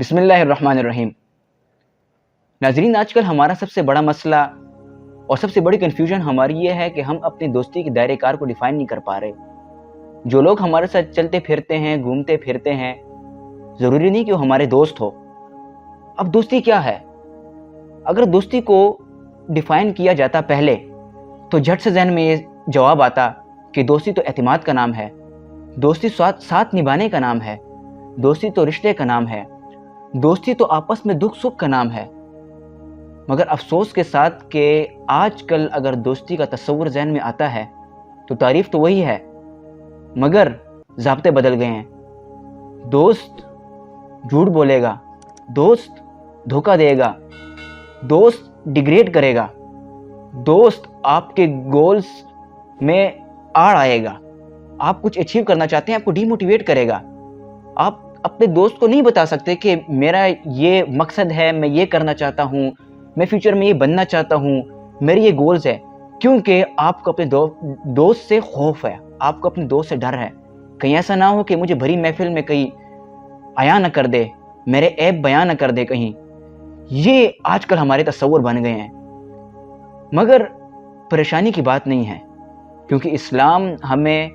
بسم اللہ الرحمن الرحیم۔ ناظرین، آج کل ہمارا سب سے بڑا مسئلہ اور سب سے بڑی کنفیوژن ہماری یہ ہے کہ ہم اپنی دوستی کے دائرے کار کو ڈیفائن نہیں کر پا رہے۔ جو لوگ ہمارے ساتھ چلتے پھرتے ہیں، گھومتے پھرتے ہیں، ضروری نہیں کہ وہ ہمارے دوست ہو۔ اب دوستی کیا ہے؟ اگر دوستی کو ڈیفائن کیا جاتا پہلے تو جھٹ سے ذہن میں یہ جواب آتا کہ دوستی تو اعتماد کا نام ہے، دوستی ساتھ نبھانے کا نام ہے، دوستی تو رشتے کا نام ہے، دوستی تو آپس میں دکھ سکھ کا نام ہے۔ مگر افسوس کے ساتھ کہ آج کل اگر دوستی کا تصور ذہن میں آتا ہے تو تعریف تو وہی ہے، مگر ضابطے بدل گئے ہیں۔ دوست جھوٹ بولے گا، دوست دھوکہ دے گا، دوست ڈیگریڈ کرے گا، دوست آپ کے گولز میں آڑ آئے گا۔ آپ کچھ اچیو کرنا چاہتے ہیں، آپ کو ڈی موٹیویٹ کرے گا۔ آپ اپنے دوست کو نہیں بتا سکتے کہ میرا یہ مقصد ہے، میں یہ کرنا چاہتا ہوں، میں فیوچر میں یہ بننا چاہتا ہوں، میری یہ گولز ہے، کیونکہ آپ کو اپنے دوست سے خوف ہے، آپ کو اپنے دوست سے ڈر ہے، کہیں ایسا نہ ہو کہ مجھے بھری محفل میں کہیں عیاں نہ کر دے، میرے عیب بیان نہ کر دے کہیں۔ یہ آج کل ہمارے تصور بن گئے ہیں، مگر پریشانی کی بات نہیں ہے، کیونکہ اسلام ہمیں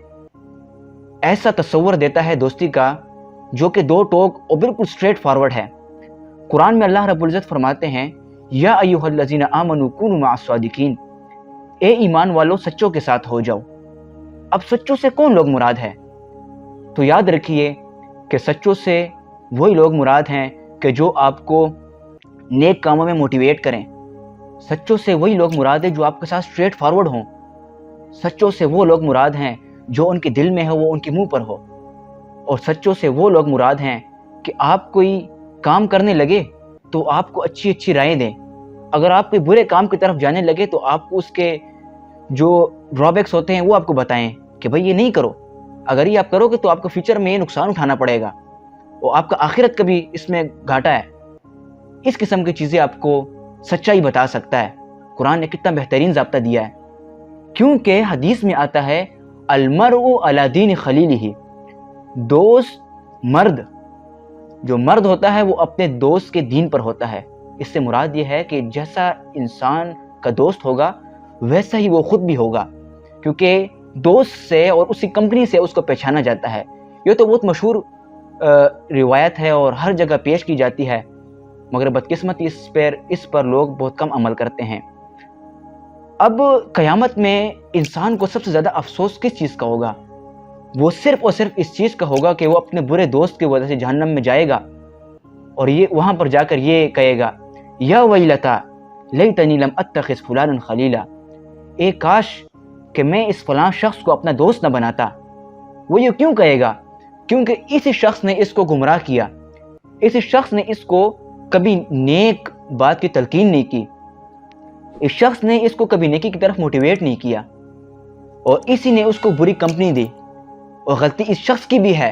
ایسا تصور دیتا ہے دوستی کا جو کہ دو ٹوک اور بالکل سٹریٹ فارورڈ ہے۔ قرآن میں اللہ رب العزت فرماتے ہیں، یا ایھا الذین آمنوا کونوا مع الصادقین، اے ایمان والو سچوں کے ساتھ ہو جاؤ۔ اب سچوں سے کون لوگ مراد ہے؟ تو یاد رکھیے کہ سچوں سے وہی لوگ مراد ہیں کہ جو آپ کو نیک کاموں میں موٹیویٹ کریں۔ سچوں سے وہی لوگ مراد ہیں جو آپ کے ساتھ سٹریٹ فارورڈ ہوں۔ سچوں سے وہ لوگ مراد ہیں جو ان کے دل میں ہے وہ ان کے منہ پر ہو۔ اور سچوں سے وہ لوگ مراد ہیں کہ آپ کوئی کام کرنے لگے تو آپ کو اچھی اچھی رائے دیں۔ اگر آپ کوئی برے کام کی طرف جانے لگے تو آپ کو اس کے جو ڈرابیکس ہوتے ہیں وہ آپ کو بتائیں کہ بھئی یہ نہیں کرو، اگر یہ آپ کرو گے تو آپ کو فیوچر میں یہ نقصان اٹھانا پڑے گا اور آپ کا آخرت کا بھی اس میں گھاٹا ہے۔ اس قسم کی چیزیں آپ کو سچائی بتا سکتا ہے۔ قرآن نے کتنا بہترین ضابطہ دیا ہے، کیونکہ حدیث میں آتا ہے المرء علی دین خلیلہ، دوست جو مرد ہوتا ہے وہ اپنے دوست کے دین پر ہوتا ہے۔ اس سے مراد یہ ہے کہ جیسا انسان کا دوست ہوگا ویسا ہی وہ خود بھی ہوگا، کیونکہ دوست سے اور اسی کمپنی سے اس کو پہچانا جاتا ہے۔ یہ تو بہت مشہور روایت ہے اور ہر جگہ پیش کی جاتی ہے، مگر بدقسمتی اس پر لوگ بہت کم عمل کرتے ہیں۔ اب قیامت میں انسان کو سب سے زیادہ افسوس کس چیز کا ہوگا؟ وہ صرف اور صرف اس چیز کا ہوگا کہ وہ اپنے برے دوست کی وجہ سے جہنم میں جائے گا اور یہ وہاں پر جا کر یہ کہے گا، یا ویلتا لیتنی لم اتخذ فلانا خلیلا، اے کاش کہ میں اس فلاں شخص کو اپنا دوست نہ بناتا۔ وہ یہ کیوں کہے گا؟ کیونکہ اسی شخص نے اس کو گمراہ کیا، اسی شخص نے اس کو کبھی نیک بات کی تلقین نہیں کی، اس شخص نے اس کو کبھی نیکی کی طرف موٹیویٹ نہیں کیا، اور اسی نے اس کو بری کمپنی دی۔ اور غلطی اس شخص کی بھی ہے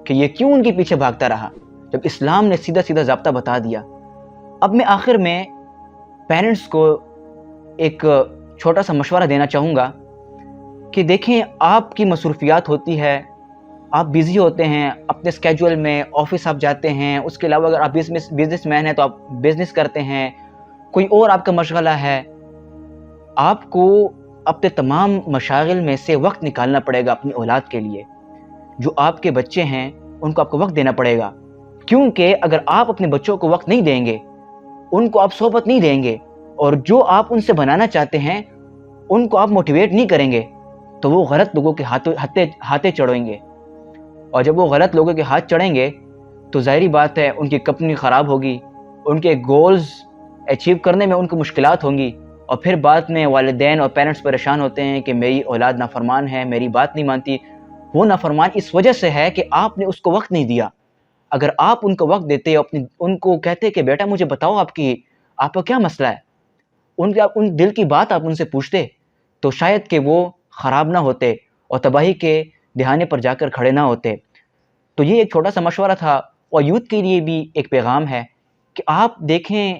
کہ یہ کیوں ان کے پیچھے بھاگتا رہا جب اسلام نے سیدھا سیدھا ضابطہ بتا دیا۔ اب میں آخر میں پیرنٹس کو ایک چھوٹا سا مشورہ دینا چاہوں گا کہ دیکھیں، آپ کی مصروفیات ہوتی ہے، آپ بیزی ہوتے ہیں اپنے سکیجول میں، آفس آپ جاتے ہیں، اس کے علاوہ اگر آپ بزنس مین ہیں تو آپ بزنس کرتے ہیں، کوئی اور آپ کا مشغلہ ہے، آپ کو اپنے تمام مشاغل میں سے وقت نکالنا پڑے گا اپنی اولاد کے لیے۔ جو آپ کے بچے ہیں ان کو آپ کو وقت دینا پڑے گا، کیونکہ اگر آپ اپنے بچوں کو وقت نہیں دیں گے، ان کو آپ صحبت نہیں دیں گے، اور جو آپ ان سے بنانا چاہتے ہیں ان کو آپ موٹیویٹ نہیں کریں گے، تو وہ غلط لوگوں کے ہاتھے چڑھیں گے، اور جب وہ غلط لوگوں کے ہاتھ چڑھیں گے تو ظاہری بات ہے ان کی کمپنی خراب ہوگی، ان کے گولز اچیو کرنے میں ان کو مشکلات ہوں گی، اور پھر بعد میں والدین اور پیرنٹس پریشان ہوتے ہیں کہ میری اولاد نافرمان ہے، میری بات نہیں مانتی۔ وہ نافرمان اس وجہ سے ہے کہ آپ نے اس کو وقت نہیں دیا۔ اگر آپ ان کو وقت دیتے، ان کو کہتے کہ بیٹا مجھے بتاؤ آپ کا کیا مسئلہ ہے، ان دل کی بات آپ ان سے پوچھتے تو شاید کہ وہ خراب نہ ہوتے اور تباہی کے دہانے پر جا کر کھڑے نہ ہوتے۔ تو یہ ایک چھوٹا سا مشورہ تھا، اور یوتھ کے لیے بھی ایک پیغام ہے کہ آپ دیکھیں،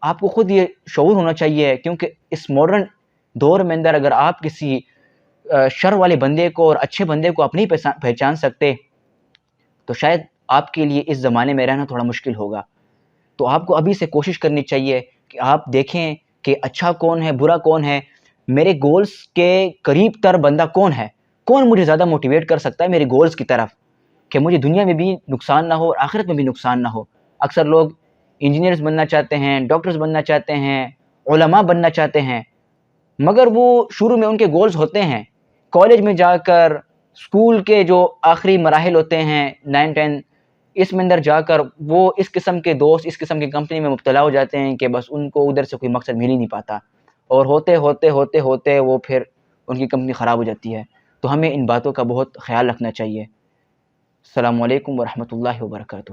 آپ کو خود یہ شعور ہونا چاہیے، کیونکہ اس ماڈرن دور میں اندر اگر آپ کسی شر والے بندے کو اور اچھے بندے کو آپ نہیں پہچان سکتے تو شاید آپ کے لیے اس زمانے میں رہنا تھوڑا مشکل ہوگا. تو آپ کو ابھی سے کوشش کرنی چاہیے کہ آپ دیکھیں کہ اچھا کون ہے، برا کون ہے، میرے گولز کے قریب تر بندہ کون ہے، کون مجھے زیادہ موٹیویٹ کر سکتا ہے میرے گولز کی طرف، کہ مجھے دنیا میں بھی نقصان نہ ہو اور آخرت میں بھی نقصان نہ ہو. اکثر لوگ انجینئرز بننا چاہتے ہیں، ڈاکٹرز بننا چاہتے ہیں، علماء بننا چاہتے ہیں، مگر وہ شروع میں ان کے گولز ہوتے ہیں، کالج میں جا کر اسکول کے جو آخری مراحل ہوتے ہیں 9 10 اس میں اندر جا کر وہ اس قسم کے دوست، اس قسم کی کمپنی میں مبتلا ہو جاتے ہیں کہ بس ان کو ادھر سے کوئی مقصد مل ہی نہیں پاتا، اور ہوتے ہوتے ہوتے ہوتے وہ پھر ان کی کمپنی خراب ہو جاتی ہے. تو ہمیں ان باتوں کا بہت خیال رکھنا چاہیے. السلام علیکم ورحمۃ اللہ وبرکاتہ.